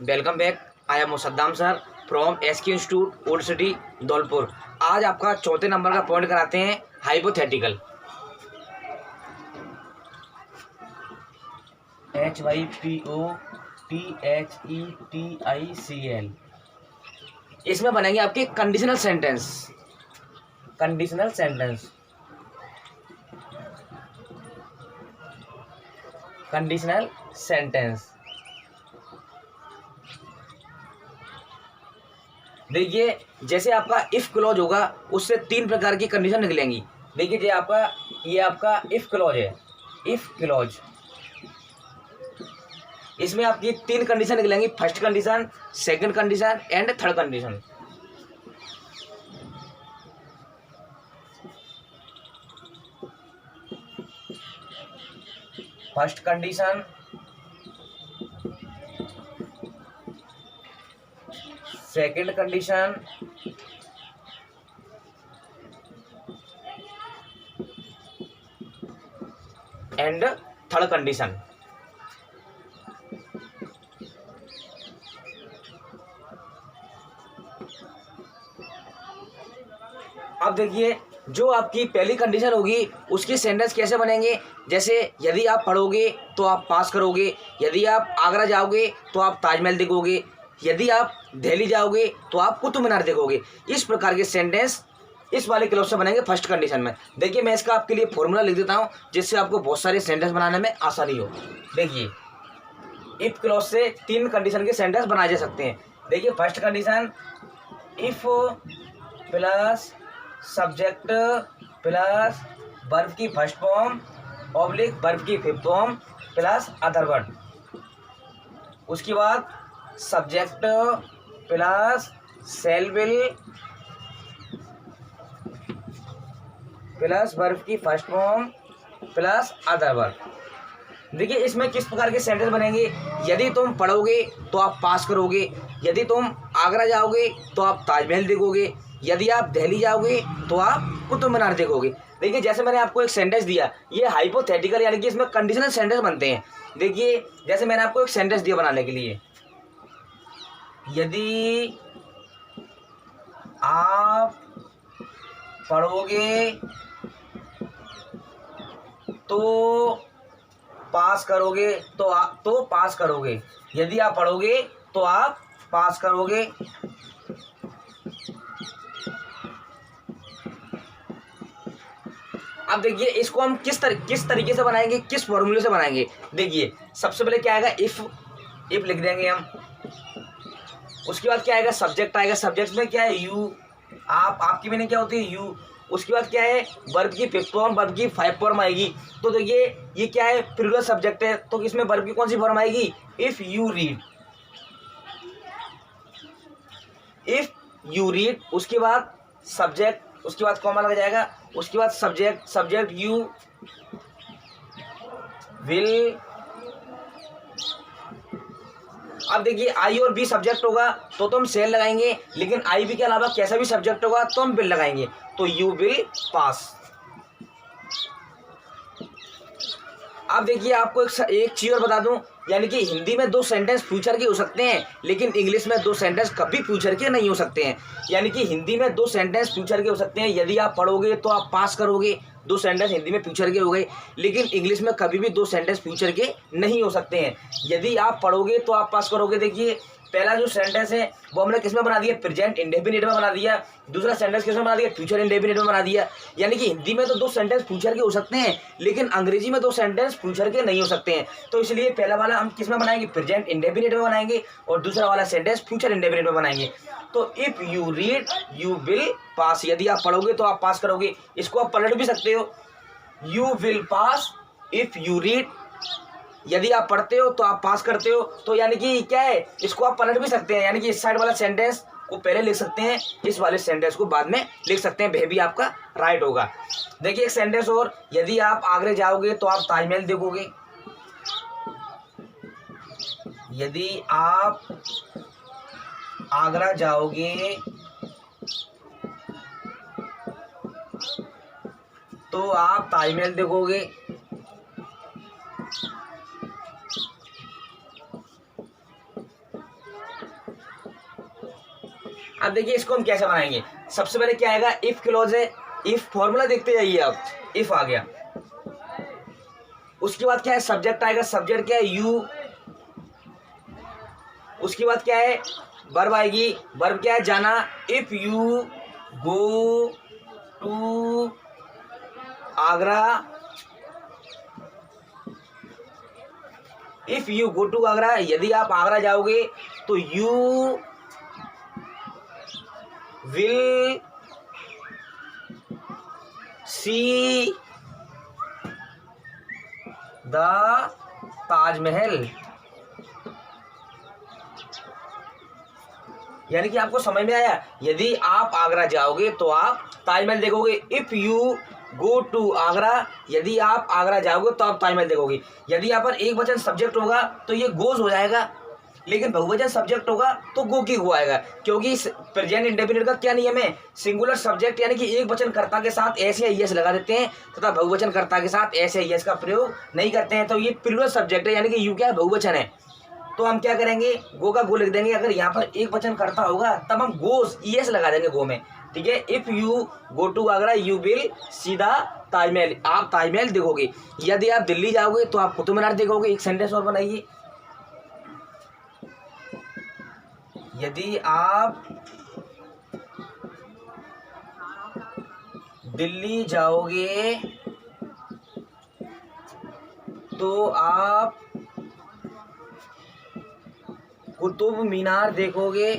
Welcome back. I am Musaddam sir from SK institute old city Dholpur. आज आपका चौथे number का पॉइंट कराते हैं हाइपोथेटिकल। HYPOTHETICL। इसमें बनेंगे आपके conditional sentence. Conditional sentence, conditional sentence. देखिए, जैसे आपका इफ क्लॉज होगा उससे तीन प्रकार की कंडीशन निकलेंगी। देखिए, ये आपका इफ क्लॉज है। इफ क्लॉज, इसमें आपकी तीन कंडीशन निकलेंगी, first condition, second condition and third condition. First condition, second condition and third condition. अब देखिए, जो आपकी पहली कंडीशन होगी उसकी सेंटेंस कैसे बनेंगे। जैसे यदि आप पढ़ोगे तो आप पास करोगे, यदि आप आगरा जाओगे तो आप ताजमहल देखोगे, यदि आप दिल्ली जाओगे तो आप कुतुब मीनार देखोगे। इस प्रकार के सेंटेंस इस वाले क्लॉज से बनेंगे फर्स्ट कंडीशन में। देखिए, मैं इसका आपके लिए फॉर्मूला लिख देता हूँ जिससे आपको बहुत सारे सेंटेंस बनाने में आसानी हो। देखिए, इफ क्लॉज से तीन कंडीशन के सेंटेंस बनाए जा सकते हैं। देखिए, first condition, if plus subject plus verb की फर्स्ट फॉर्म ऑब्लिक वर्ब की fifth form plus other word. उसके बाद subject plus shall will plus verb की first form plus other verb. देखिए, इसमें किस प्रकार के सेंटेंस बनेंगे। यदि तुम पढ़ोगे तो आप पास करोगे, यदि तुम आगरा जाओगे तो आप ताजमहल देखोगे, यदि आप दिल्ली जाओगे तो आप कुतुब मीनार देखोगे। देखिए, जैसे मैंने आपको एक सेंटेंस दिया, ये हाइपोथेटिकल यानी कि इसमें कंडीशनल सेंटेंस बनते हैं। देखिए, जैसे मैंने आपको एक सेंटेंस दिया बनाने के लिए, यदि आप पढ़ोगे तो पास करोगे, तो पास करोगे, यदि आप पढ़ोगे तो आप पास करोगे। अब देखिए, इसको हम किस तरीके से बनाएंगे, किस फॉर्मूले से बनाएंगे। देखिए, सबसे पहले क्या आएगा, इफ लिख देंगे हम। उसके बाद क्या आएगा, सब्जेक्ट आएगा। सब्जेक्ट में क्या है, यू। आपकी मीनिंग क्या होती है, यू। उसके बाद क्या है, वर्ब की फिफ्थ फॉर्म, वर्ब की फाइव फॉर्म आएगी। तो देखिए, ये क्या है, प्लूरल सब्जेक्ट है, तो इसमें वर्ब की कौन सी फॉर्म आएगी, if you read. If you read, उसके बाद सब्जेक्ट, उसके बाद कॉमा लग जाएगा, उसके बाद सब्जेक्ट यू विल। अब देखिए, आई और बी सब्जेक्ट होगा तो तुम सेल लगाएंगे, लेकिन आई बी के अलावा कैसा भी सब्जेक्ट होगा तो हम विल लगाएंगे, तो यू विल पास। अब देखिए, आपको एक चीज और बता दूं, यानी कि हिंदी में दो सेंटेंस फ्यूचर के हो सकते हैं, लेकिन इंग्लिश में दो सेंटेंस कभी फ्यूचर के नहीं हो सकते हैं। यानी कि हिंदी में दो सेंटेंस फ्यूचर के हो सकते हैं, यदि आप पढ़ोगे तो आप पास करोगे, दो सेंटेंस हिंदी में फ्यूचर के हो गए, लेकिन इंग्लिश में कभी भी दो सेंटेंस फ्यूचर के नहीं हो सकते हैं। यदि आप पढ़ोगे तो आप पास करोगे। देखिए, पहला जो सेंटेंस है वो हमने किसमें बना दिया, प्रेजेंट इंडेफिनिट में बना दिया। दूसरा सेंटेंस किसमें बना दिया, फ्यूचर इंडेफिनिट में बना दिया। यानी कि हिंदी में तो दो सेंटेंस फ्यूचर के हो सकते हैं, लेकिन अंग्रेजी में दो सेंटेंस फ्यूचर के नहीं हो सकते हैं। तो इसलिए पहला वाला हम किसमें बनाएंगे, प्रेजेंट इंडेफिनिट में बनाएंगे, और दूसरा वाला सेंटेंस फ्यूचर इंडेफिनिट में बनाएंगे। तो if you read you will pass, यदि आप पढ़ोगे तो आप पास करोगे। इसको आप पलट भी सकते हो, you will pass if you read. यदि आप पढ़ते हो तो आप पास करते हो। तो यानी कि क्या है, इसको आप पलट भी सकते हैं, यानी कि इस साइड वाला सेंटेंस को पहले लिख सकते हैं, इस वाले सेंटेंस को बाद में लिख सकते हैं, वह भी आपका राइट होगा। देखिए, एक सेंटेंस और, यदि आप आगरा जाओगे तो आप ताजमहल देखोगे, यदि आप आगरा जाओगे तो आप ताजमहल देखोगे। अब देखिए इसको हम कैसे बनाएंगे। सबसे पहले क्या आएगा, इफ क्लॉज है, इफ फॉर्मूला देखते जाइए आप, इफ आ गया। उसके बाद क्या है, सब्जेक्ट आएगा, सब्जेक्ट क्या है, यू। उसके बाद क्या है, वर्ब आएगी, वर्ब क्या है, जाना। If you go to Agra, if you go to Agra, यदि आप आगरा जाओगे तो you will see the Taj Mahal. यानी कि आपको समझ में आया, यदि आप आगरा जाओगे तो आप ताजमहल देखोगे। If you go to Agra, यदि आप आगरा जाओगे तो आप ताजमहल देखोगे। यदि यहाँ पर एक वचन सब्जेक्ट होगा तो ये गोज हो जाएगा, लेकिन बहुवचन सब्जेक्ट होगा तो गो की गो आएगा, क्योंकि प्रेजेंट इंडेफिनिट का क्या नियम है, सिंगुलर सब्जेक्ट यानी कि एक वचन कर्ता के साथ एस या ईएस लगा देते हैं तथा बहुवचन कर्ता के साथ एस या ईएस का प्रयोग नहीं करते हैं। तो ये प्लूरल सब्जेक्ट है, यानी कि यू क्या है, बहुवचन है। तो हम क्या करेंगे, गो का गो लिख देंगे। अगर यहाँ पर एक वचन कर्ता होगा तब हम गोज ईएस लगा देंगे गो में, ठीक है। If you go to Agra you will सीधा ताजमहल, आप ताजमहल देखोगे। यदि आप दिल्ली जाओगे तो आप कुतुब मीनार देखोगे। एक सेंटेंस और बनाइए, यदि आप दिल्ली जाओगे तो आप कुतुब मीनार देखोगे।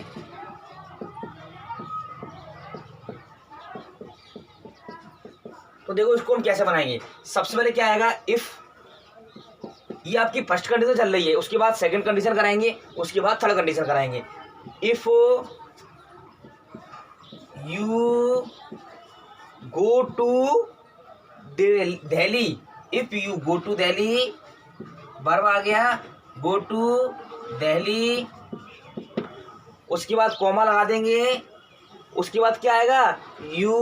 तो देखो इसको हम कैसे बनाएंगे। सबसे पहले क्या आएगा, इफ, ये आपकी फर्स्ट कंडीशन चल रही है, उसके बाद सेकंड कंडीशन कराएंगे, उसके बाद थर्ड कंडीशन कराएंगे। If you go to Delhi, if you go to Delhi, verb आ गया, गो टू दिल्ली। उसके बाद कॉमा लगा देंगे। उसके बाद क्या आएगा, यू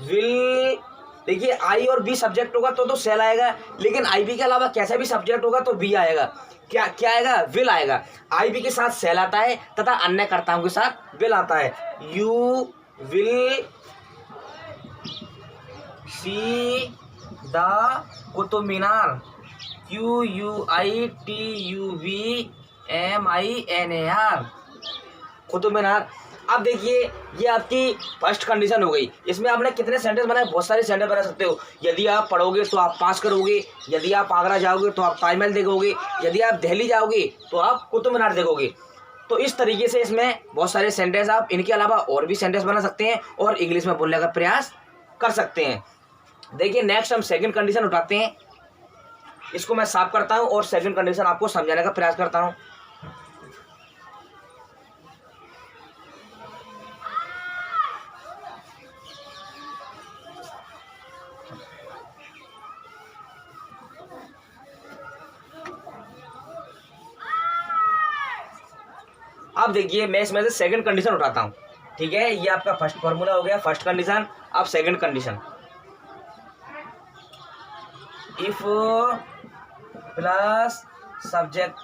विल, देखिए आई और बी सब्जेक्ट होगा तो सेल आएगा, लेकिन आई बी के अलावा कैसा भी सब्जेक्ट होगा तो बी आएगा। क्या क्या आएगा, विल आएगा। आई बी के साथ सेल आता है तथा अन्य कर्ताओं के साथ विल आता है। You will see the Qutub Minar, QUITUBMINAR, Qutub Minar. अब देखिए ये आपकी फर्स्ट कंडीशन हो गई। इसमें आपने कितने सेंटेंस बनाए, बहुत सारे सेंटेंस बना सकते हो। यदि आप पढ़ोगे तो आप पास करोगे, यदि आप आगरा जाओगे तो आप ताजमहल देखोगे, यदि आप दिल्ली जाओगे तो आप कुतुब मीनार देखोगे। तो इस तरीके से इसमें बहुत सारे सेंटेंस, आप इनके अलावा और भी सेंटेंस बना सकते हैं और इंग्लिश में बोलने का प्रयास कर सकते हैं। देखिए नेक्स्ट हम सेकंड कंडीशन उठाते हैं। इसको मैं साफ करता हूं और सेकंड कंडीशन आपको समझाने का प्रयास करता हूं। अब देखिए मैं इसमें से सेकंड कंडीशन उठाता हूं, ठीक है। ये आपका फर्स्ट फॉर्मूला हो गया, फर्स्ट कंडीशन। अब second condition, if plus subject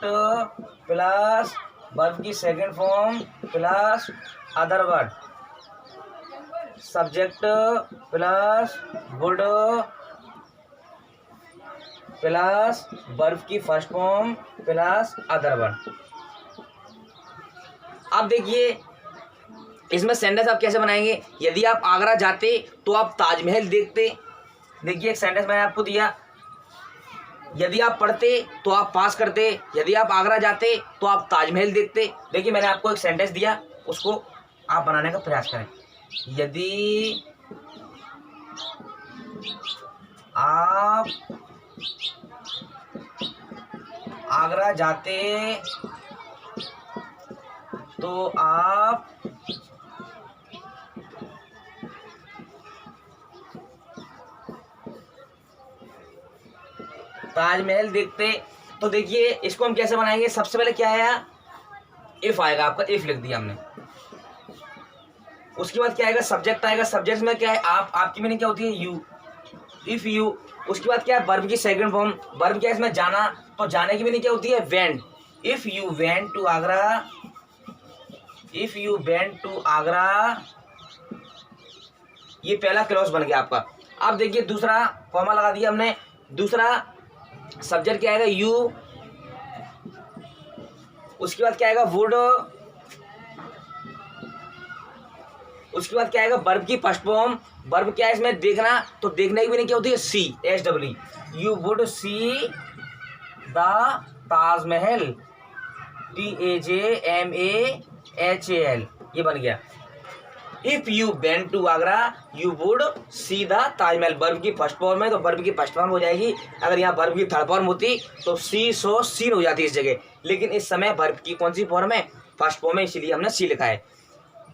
plus verb की second form plus other word, subject plus would plus verb की first form plus other word. अब देखिए इसमें सेंटेंस आप कैसे बनाएंगे। यदि आप आगरा जाते तो आप ताजमहल देखते। देखिए एक सेंटेंस मैंने आपको दिया, यदि आप पढ़ते तो आप पास करते, यदि आप आगरा जाते तो आप ताजमहल देखते। देखिए मैंने आपको एक सेंटेंस दिया, उसको आप बनाने का प्रयास करें। यदि आप आगरा जाते तो आप ताजमहल देखते। तो देखिए इसको हम कैसे बनाएंगे। सबसे पहले क्या आया, इफ आएगा आपका, इफ लिख दिया हमने। उसके बाद क्या आएगा, सब्जेक्ट आएगा। सब्जेक्ट में क्या है, आप, आपकी मीनिंग क्या होती है, यू, इफ यू। उसके बाद क्या है, वर्ब की सेकंड फॉर्म। वर्ब क्या है इसमें, जाना। तो जाने की मीनिंग क्या होती है, went. If you went to Agra if you went to Agra, ये पहला क्लॉज बन गया आपका। अब देखिए दूसरा कॉमा लगा दिया हमने, दूसरा सब्जेक्ट क्या आएगा, यू, उसके बाद क्या आएगा, वुड, उसके बाद क्या आएगा, वर्ब की फर्स्ट फॉर्म। वर्ब क्या है इसमें देखना, तो देखने की भी नहीं क्या होती है, see, S W, you would see the Taj Mahal, TAJMAHAL, ये बन गया। If you went to Agra you would see the Taj Mahal, verb की फर्स्ट फॉर्म है तो वर्ब की फर्स्ट फॉर्म हो जाएगी। अगर यहाँ वर्ब की थर्ड फॉर्म होती तो सी सो सीन हो जाती इस जगह, लेकिन इस समय वर्ब की कौन सी फॉर्म है, फर्स्ट फॉर्म है, इसीलिए हमने सी लिखा है।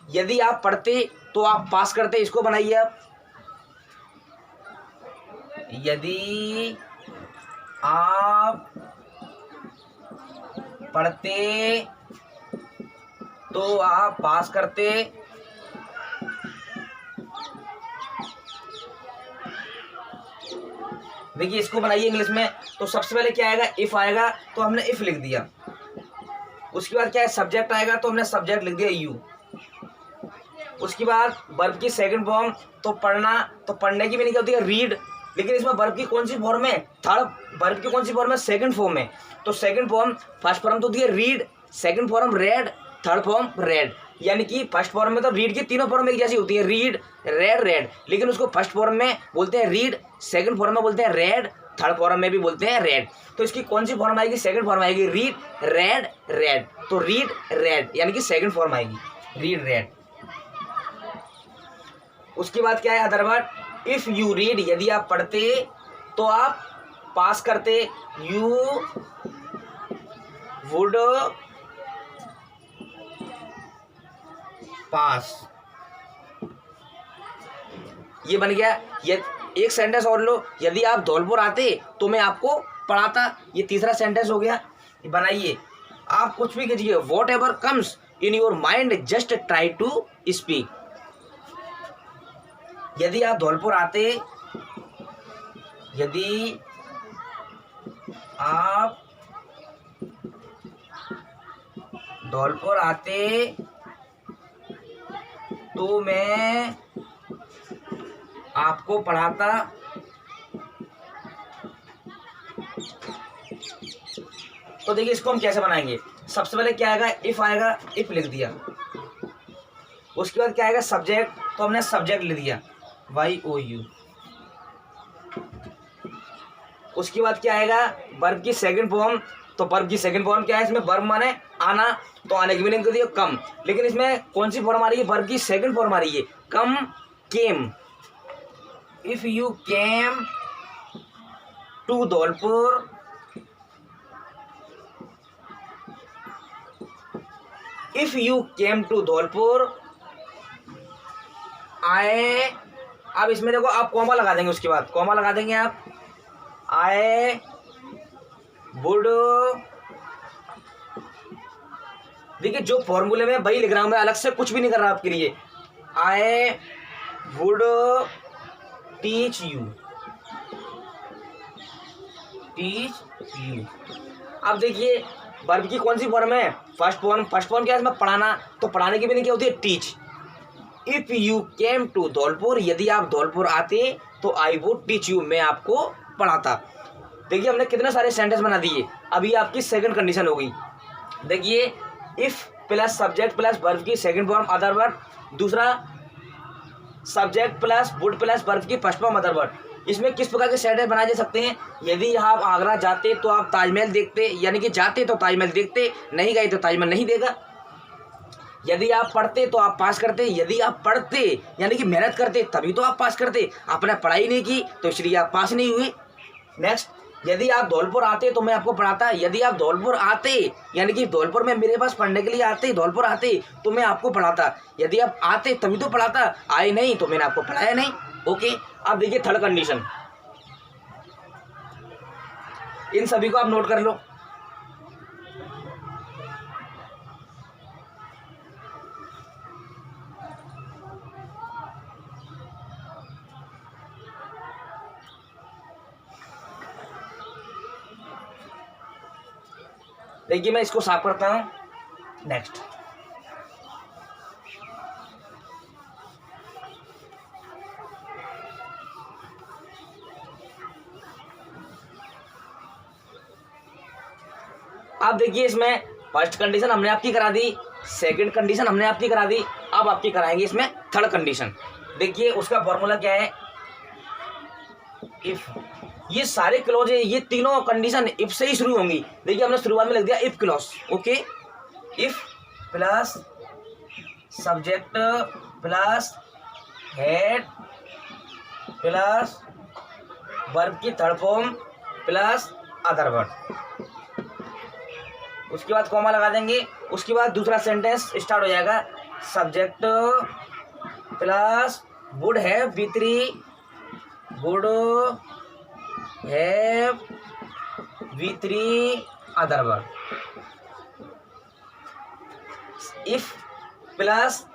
यदि आप पढ़ते तो आप पास करते, इसको बनाइए आप। यदि आप पढ़ते तो आप पास करते, देखिए इसको बनाइए इंग्लिश में। तो सबसे पहले क्या आएगा, इफ आएगा तो हमने इफ लिख दिया। उसके बाद क्या है, सब्जेक्ट आएगा तो हमने सब्जेक्ट लिख दिया यू। उसके बाद वर्ब की सेकंड फॉर्म, तो पढ़ना, तो पढ़ने की भी नहीं होती है रीड, लेकिन इसमें वर्ब की कौन सी फॉर्म है, थर्ड, वर्ब की कौन सी फॉर्म है, सेकंड फॉर्म है। तो सेकंड फॉर्म, फर्स्ट फॉर्म तो होती है read, second form red, third form red. यानी कि फर्स्ट फॉर्म में तो रीड की तीनों फॉर्म एक जैसी होती है, रीड, रेड, रेड, लेकिन उसको फर्स्ट फॉर्म में बोलते हैं रीड, सेकंड फॉर्म में बोलते हैं रेड, थर्ड फॉर्म में भी बोलते हैं रेड। तो इसकी कौन सी फॉर्म आएगी, सेकंड फॉर्म आएगी, रीड, रेड, रेड। तो रीड, रेड, यानी कि सेकंड फॉर्म आएगी, रीड, रेड। उसके बाद क्या है, other word, if you read, यदि आप पढ़ते तो आप पास करते, यू वुड पास, ये बन गया। ये एक सेंटेंस और लो, यदि आप धौलपुर आते तो मैं आपको पढ़ाता, ये तीसरा सेंटेंस हो गया। बनाइए आप, कुछ भी कीजिए, whatever comes in your mind just try to speak. यदि आप धौलपुर आते, यदि आप धौलपुर आते तो मैं आपको पढ़ाता। तो देखिए इसको हम कैसे बनाएंगे, सबसे पहले क्या आएगा, इफ आएगा, इफ लिख दिया। उसके बाद क्या आएगा, सब्जेक्ट, तो हमने सब्जेक्ट लिख दिया, YOU। उसके बाद क्या आएगा, वर्ब की सेकंड फॉर्म, तो वर्ब की सेकंड फॉर्म क्या है, इसमें वर्ब माने आना, तो आने की मीनिंग कर दिया कम, लेकिन इसमें कौन सी फॉर्म आ रही है, वर्ब की सेकंड फॉर्म आ रही है, come, came. If you came to Dholpur, if you came to Dholpur आए, अब इसमें देखो आप कॉमा लगा देंगे, उसके बाद कॉमा लगा देंगे आप, आई वुड, देखिए जो फॉर्मूले में वही लिख रहा हूं मैं, अलग से कुछ भी नहीं कर रहा आपके लिए। I would teach you, teach you. अब देखिए वर्ब की कौन सी फॉर्म है, फर्स्ट फॉर्म, फर्स्ट फॉर्म क्या है इसमें, पढ़ाना, तो पढ़ाने की भी नहीं क्या होती है, teach. If you came to Dholpur, यदि आप धौलपुर आते तो आई वुड टीच यू, मैं आपको पढ़ाता। देखिए हमने कितने सारे सेंटेंस बना दिए। अभी आपकी सेकंड कंडीशन हो गई, देखिए if plus subject plus verb की सेकंड फॉर्म अदर वर्ड, दूसरा subject plus would plus verb की फर्स्ट फॉर्म अदर वर्ड। इसमें किस प्रकार के सेंटेंस बनाए जा सकते हैं, यदि आप आगरा जाते तो आप ताजमहल देखते, यानी कि जाते तो ताजमहल देखते, नहीं गए तो ताजमहल नहीं देगा। यदि आप पढ़ते तो आप पास करते, यदि आप पढ़ते यानी कि मेहनत करते तभी तो आप पास करते, आपने पढ़ाई नहीं की तो इसलिए आप पास नहीं हुए। नेक्स्ट, यदि आप धौलपुर आते तो मैं आपको पढ़ाता, यदि आप धौलपुर आते यानी कि धौलपुर में मेरे पास पढ़ने के लिए आते, धौलपुर आते तो मैं आपको पढ़ाता, यदि आप आते तभी तो पढ़ाता, आए नहीं तो मैंने आपको पढ़ाया नहीं। ओके, अब देखिए थर्ड कंडीशन, इन सभी को आप नोट कर लो। देखिए मैं इसको साफ करता हूं। नेक्स्ट, अब देखिए इसमें फर्स्ट कंडीशन हमने आपकी करा दी, सेकंड कंडीशन हमने आपकी करा दी, अब आपकी कराएंगे इसमें थर्ड कंडीशन। देखिए उसका फॉर्मूला क्या है, इफ। ये सारे क्लॉज है, ये तीनों कंडीशन इफ से ही शुरू होंगी। देखिए हमने शुरुआत में लिख दिया if clause, okay. If plus subject plus had plus verb की third form plus other word, उसके बाद कॉमा लगा देंगे। उसके बाद दूसरा सेंटेंस स्टार्ट हो जाएगा, subject plus would have V3 would have V3 other word. If plus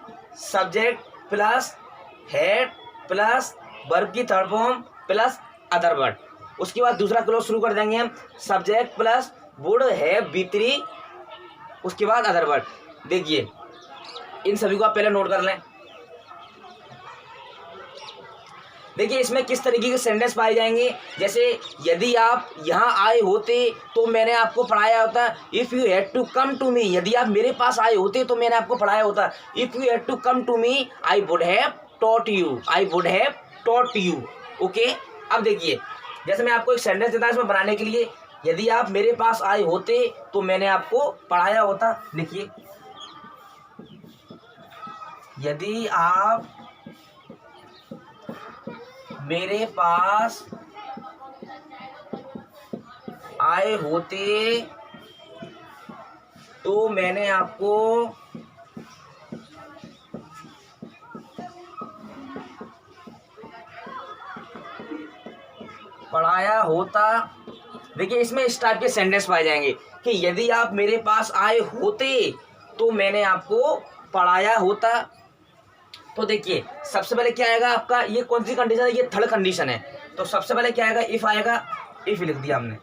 subject plus had plus verb की third form plus other word. उसके बाद दूसरा क्लोज शुरू कर देंगे हम, subject plus would have V3 उसके बाद अदर वर्ड। देखिए इन सभी को आप पहले नोट कर लें। देखिए इसमें किस तरीके के सेंटेंस पाए जाएंगे, जैसे यदि आप यहाँ आए होते तो मैंने आपको पढ़ाया होता। If you had to come to me, यदि आप मेरे पास आए होते तो मैंने आपको पढ़ाया होता। If you had to come to me I would have taught you, I would have taught you, okay. अब देखिए जैसे मैं आपको एक सेंटेंस देता हूं इसमें बनाने के लिए, यदि आप मेरे पास आए होते तो मैंने आपको पढ़ाया होता। लिखिए, यदि आप मेरे पास आए होते तो मैंने आपको पढ़ाया होता। देखिए इसमें इस टाइप के सेंटेंस पाए जाएंगे कि यदि आप मेरे पास आए होते तो मैंने आपको पढ़ाया होता। तो देखिए सबसे पहले क्या आएगा आपका, ये कौन सी कंडीशन है, ये थर्ड कंडीशन है। तो सबसे पहले क्या आएगा, इफ आएगा, इफ लिख दिया हमने।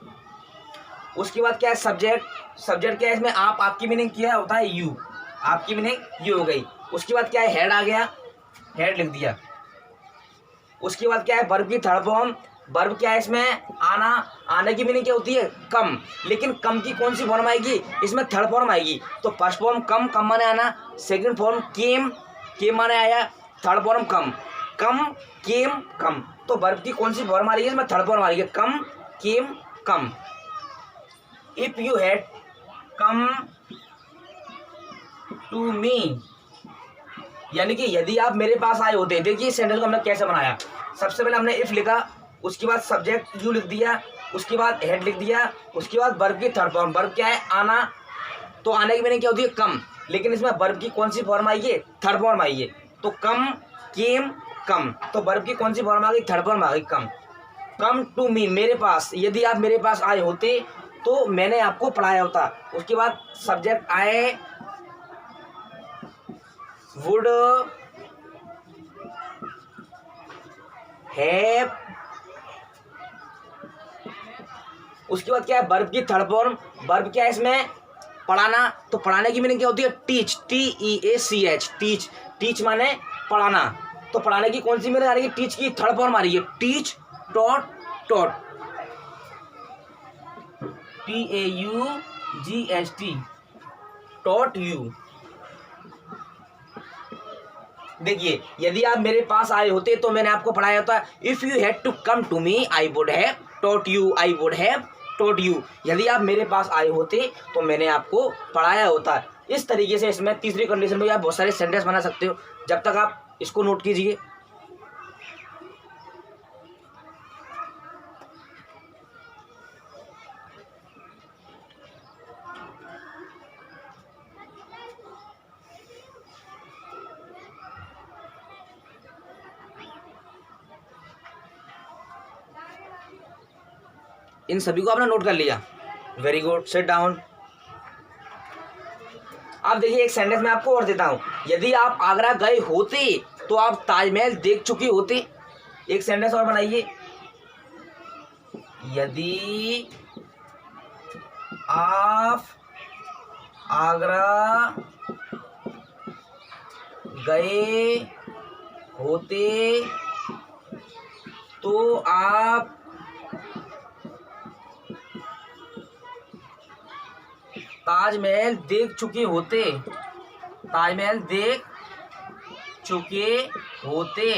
उसके बाद क्या है, सब्जेक्ट, सब्जेक्ट क्या है इसमें, आप, आपकी मीनिंग क्या होता है, यू, आपकी मीनिंग यू हो गई। उसके बाद क्या है, हेड आ गया, हेड लिख दिया। उसके बाद क्या है, वर्ब की थर्ड फॉर्म, वर्ब क्या है इसमें, आना, आने की मीनिंग क्या होती है, कम। लेकिन कम की कौन सी फॉर्म आएगी, इसमें थर्ड फॉर्म आएगी। तो फर्स्ट फॉर्म कम, कम माने आना। सेकंड फॉर्म केम, केम माने आया। थर्ड फॉर्म कम, कम केम कम। तो वर्ब की कौन सी फॉर्म आ रही है इसमें, थर्ड फॉर्म आ रही है, come came come. If you had come to me, यानी कि यदि आप मेरे पास आए होते। देखिए इस सेंटेंस को हमने कैसे बनाया, सबसे पहले हमने इफ लिखा, उसके बाद सब्जेक्ट यू लिख दिया, उसके बाद हेड लिख दिया, उसके बाद वर्ब की थर्ड फॉर्म, वर्ब क्या है, आना। तो आने की मीनिंग क्या होती है, कम। लेकिन इसमें वर्ब की कौन सी फॉर्म आई है, थर्ड फॉर्म आई है। तो कम केम कम, तो वर्ब की कौन सी फॉर्म आ गई, थर्ड फॉर्म आ गई, कम। कम टू मी, मेरे पास, यदि आप मेरे पास आए होते तो मैंने आपको पढ़ाया होता। उसके बाद सब्जेक्ट आए, वुड हैव। उसके बाद क्या है, वर्ब की थर्ड फॉर्म, वर्ब क्या है इसमें, पढ़ाना। तो पढ़ाने की मीनिंग क्या होती है, टीच, TEACH, टीच, टीच माने पढ़ाना। तो पढ़ाने की कौन सी मीनिंग आ रही है, टीच की थर्ड फॉर्म आ रही है, teach, taught, taught, TAUGHT, taught you. देखिए यदि आप मेरे पास आए होते तो मैंने आपको पढ़ाया होता। If you had to come to me I would have taught you, I would have taught you. यदि आप मेरे पास आए होते तो मैंने आपको पढ़ाया होता। इस तरीके से इसमें तीसरी कंडीशन में आप बहुत सारे सेंटेंस बना सकते हो। जब तक आप इसको नोट कीजिए। इन सभी को आपने नोट कर लिया, वेरी गुड, सिट डाउन। अब देखिए एक सेंटेंस मैं आपको और देता हूं, यदि आप आगरा गए होते तो आप ताजमहल देख चुके होते। एक सेंटेंस और बनाइए, यदि आप आगरा गए होते तो आप ताजमहल देख चुके होते, ताजमहल देख चुके होते।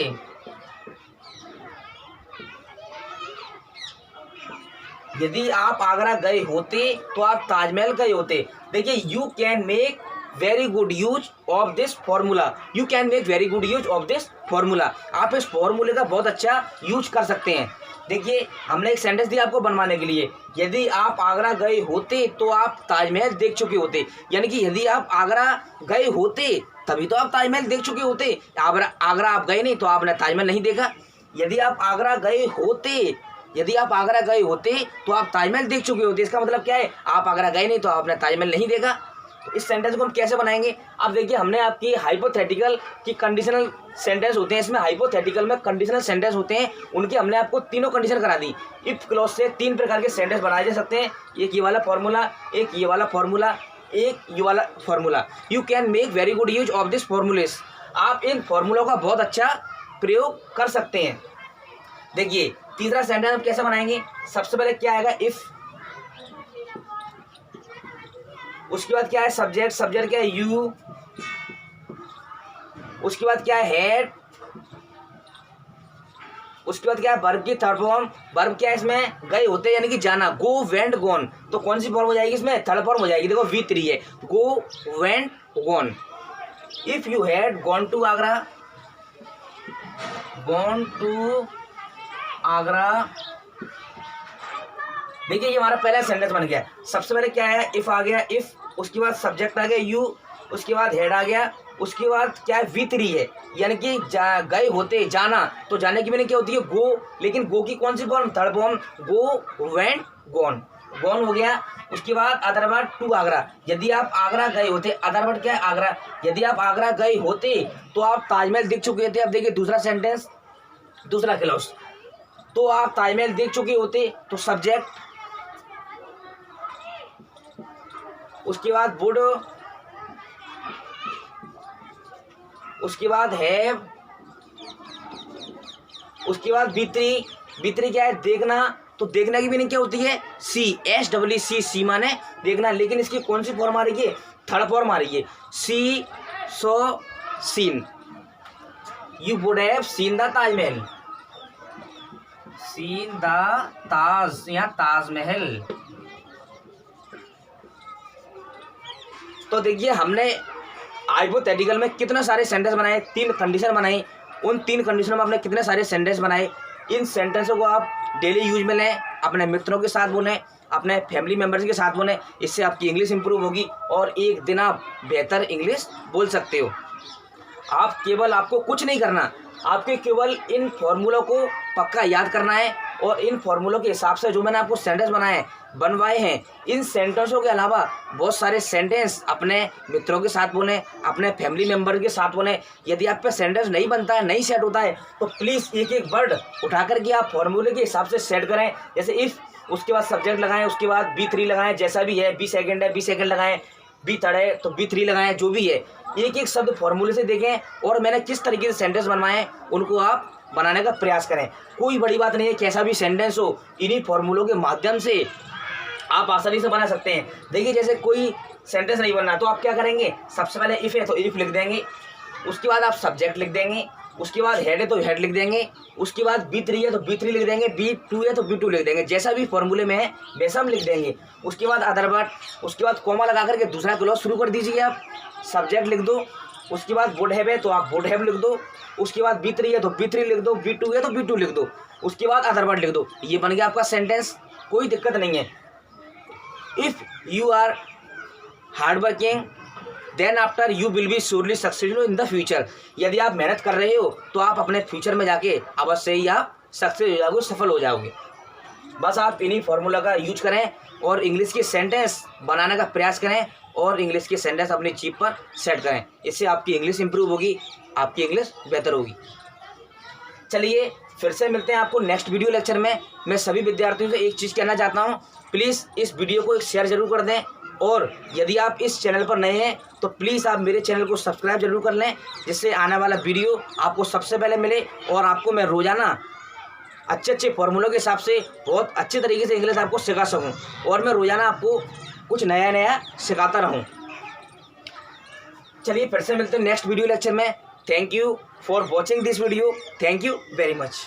यदि आप आगरा गए होते तो आप ताजमहल गए होते। देखिए, you can make very good use of this formula, you can make very good use of this formula. आप इस फॉर्मूले का बहुत अच्छा यूज कर सकते हैं। देखिए, हमने एक सेंटेंस दिया आपको बनवाने के लिए, यदि आप आगरा गए होते तो आप ताजमहल देख चुके होते। यानी कि यदि आप आगरा गए होते तभी तो आप ताजमहल देख चुके होते। आगरा आप गए नहीं तो आपने ताजमहल नहीं देखा। यदि आप आगरा गए होते, यदि आप आगरा गए होते तो आप ताजमहल देख चुके होते। इसका मतलब क्या है, आप आगरा गए नहीं तो आपने ताजमहल नहीं देखा। तो इस सेंटेंस को हम कैसे बनाएंगे? अब देखिए, हमने आपकी हाइपोथेटिकल की कंडीशनल सेंटेंस होते हैं, इसमें हाइपोथेटिकल में कंडीशनल सेंटेंस होते हैं, उनकी हमने आपको तीनों कंडीशन करा दी। इफ क्लॉज से 3 प्रकार के सेंटेंस बनाए जा सकते हैं, एक ये वाला फॉर्मूला, एक ये वाला फॉर्मूला, एक ये वाला formula. You can make very good use of this formulas. आप इन फॉर्मूलों का बहुत अच्छा प्रयोग कर सकते हैं। देखिए, तीसरा सेंटेंस हम कैसे बनाएंगे? सबसे पहले क्या आएगा? इफ, उसके बाद क्या है? सब्जेक्ट, सब्जेक्ट क्या है? यू, उसके बाद क्या है? हैड, उसके बाद क्या है? वर्ब की थर्ड फॉर्म। वर्ब क्या है इसमें? गए होते यानी कि जाना, गो वेंट गॉन। तो कौन सी फॉर्म हो जाएगी इसमें? थर्ड फॉर्म हो जाएगी। देखो, V3 है, go went gone. If you had gone to Agra, gone to Agra. देखिए, ये हमारा पहला सेंटेंस बन गया। सबसे पहले क्या है? इफ आ गया, इफ, उसके बाद सब्जेक्ट आ गया यू, उसके बाद हेड आ गया, उसके बाद क्या है? V3 है, यानी कि गए होते, जाना। तो जाने की मीनिंग क्या होती है? गो। लेकिन गो की कौन सी form? Third form, go went gone. Gone हो गया। उसके बाद अदर वर्ड टू आगरा। यदि आप आगरा गए होते, अदर वर्ड क्या है? आगरा। यदि आप आगरा गए होते तो आप ताजमहल देख चुके थे। अब देखिए दूसरा सेंटेंस, दूसरा क्लॉज, तो आप ताजमहल देख चुके होते, तो सब्जेक्ट, उसके बाद वुड, उसके बाद हैव, उसके बाद B3। B3 क्या है? देखना। तो देखना की मीनिंग क्या होती है? सी, SEE, सी माने देखना। लेकिन इसकी कौन सी फॉर्म आ रही है? थर्ड फॉर्म आ रही है, see, saw, seen. You would have seen the Taj Mahal, seen the Taj, या ताजमहल। तो देखिए, हमने हाइपोथेटिकल में कितने सारे सेंटेंस बनाए, 3 कंडीशन बनाई। उन 3 कंडीशनों में आपने कितने सारे सेंटेंस बनाए। इन सेंटेंसों को आप डेली यूज में लें, अपने मित्रों के साथ बोलें, अपने फैमिली मेम्बर्स के साथ बोलें। इससे आपकी इंग्लिश इंप्रूव होगी और एक दिन आप बेहतर इंग्लिश बोल सकते हो। आप केवल, आपको कुछ नहीं करना, आपके केवल इन फॉर्मूलों को पक्का याद करना है और इन फॉर्मूलों के हिसाब से जो मैंने आपको सेंटेंस बनवाए हैं, इन सेंटेंसों के अलावा बहुत सारे सेंटेंस अपने मित्रों के साथ बोलें, अपने फैमिली मेम्बर के साथ बोलें। यदि आप पे सेंटेंस नहीं बनता है, नहीं सेट होता है, तो प्लीज़ एक एक वर्ड उठा करके आप फॉर्मूले के हिसाब से सेट करें। जैसे इफ़, उसके बाद सब्जेक्ट लगाएं, उसके बाद B3 लगाएं, जैसा भी है, B सेकेंड है, B सेकेंड लगाएं, B थर्ड है तो B3 लगाएं, जो भी है। एक एक शब्द फॉर्मूले से देखें और मैंने किस तरीके से सेंटेंस बनवाए हैं उनको आप बनाने का प्रयास करें। कोई बड़ी बात नहीं है, कैसा भी सेंटेंस हो, इन्हीं फॉर्मूलों के माध्यम से आप आसानी से बना सकते हैं। देखिए, जैसे कोई सेंटेंस नहीं बनना तो आप क्या करेंगे? सबसे पहले इफ़ है तो इफ़ लिख देंगे, उसके बाद आप सब्जेक्ट लिख देंगे, उसके बाद हेड है तो हेड लिख देंगे, उसके बाद B3 है तो B3 लिख देंगे, B2 है तो B2 लिख देंगे, जैसा भी फॉर्मूले में है वैसा हम लिख देंगे। उसके बाद अदर वर्ड, उसके बाद कॉमा लगा करके दूसरा क्लॉज शुरू कर दीजिए। आप सब्जेक्ट लिख दो, उसके बाद वुड हैव है तो आप वुड हैव लिख दो, उसके बाद B3 है तो B3 लिख दो, B2 है तो B2 लिख दो, उसके बाद अदर वर्ड लिख दो। ये बन गया आपका सेंटेंस, कोई दिक्कत नहीं है। If you are hard working then after you will be surely successful in the future. यदि आप मेहनत कर रहे हो तो आप अपने फ्यूचर में जाके अवश्य ही आप सक्सेस हो जाओगे, सफल हो जाओगे। बस आप इन्हीं फार्मूला का यूज करें और इंग्लिश के सेंटेंस बनाने का प्रयास करें और इंग्लिश के सेंटेंस अपनी जीप पर सेट करें। इससे आपकी इंग्लिश इंप्रूव होगी, आपकी इंग्लिश बेहतर होगी। चलिए, फिर से मिलते हैं आपको नेक्स्ट वीडियो लेक्चर में। मैं सभी विद्यार्थियों से एक चीज़ कहना चाहता हूँ, प्लीज़ इस वीडियो को एक शेयर जरूर कर दें और यदि आप इस चैनल पर नए हैं तो प्लीज़ आप मेरे चैनल को सब्सक्राइब जरूर कर लें, जिससे आने वाला वीडियो आपको सबसे पहले मिले और आपको मैं रोज़ाना अच्छे अच्छे फॉर्मूलों के हिसाब से बहुत अच्छे तरीके से इंग्लिश आपको सिखा सकूं। और मैं रोज़ाना आपको कुछ नया नया सिखाता रहूं। चलिए फिर से मिलते हैं नेक्स्ट वीडियो लेक्चर में। Thank you for watching this video. Thank you very much.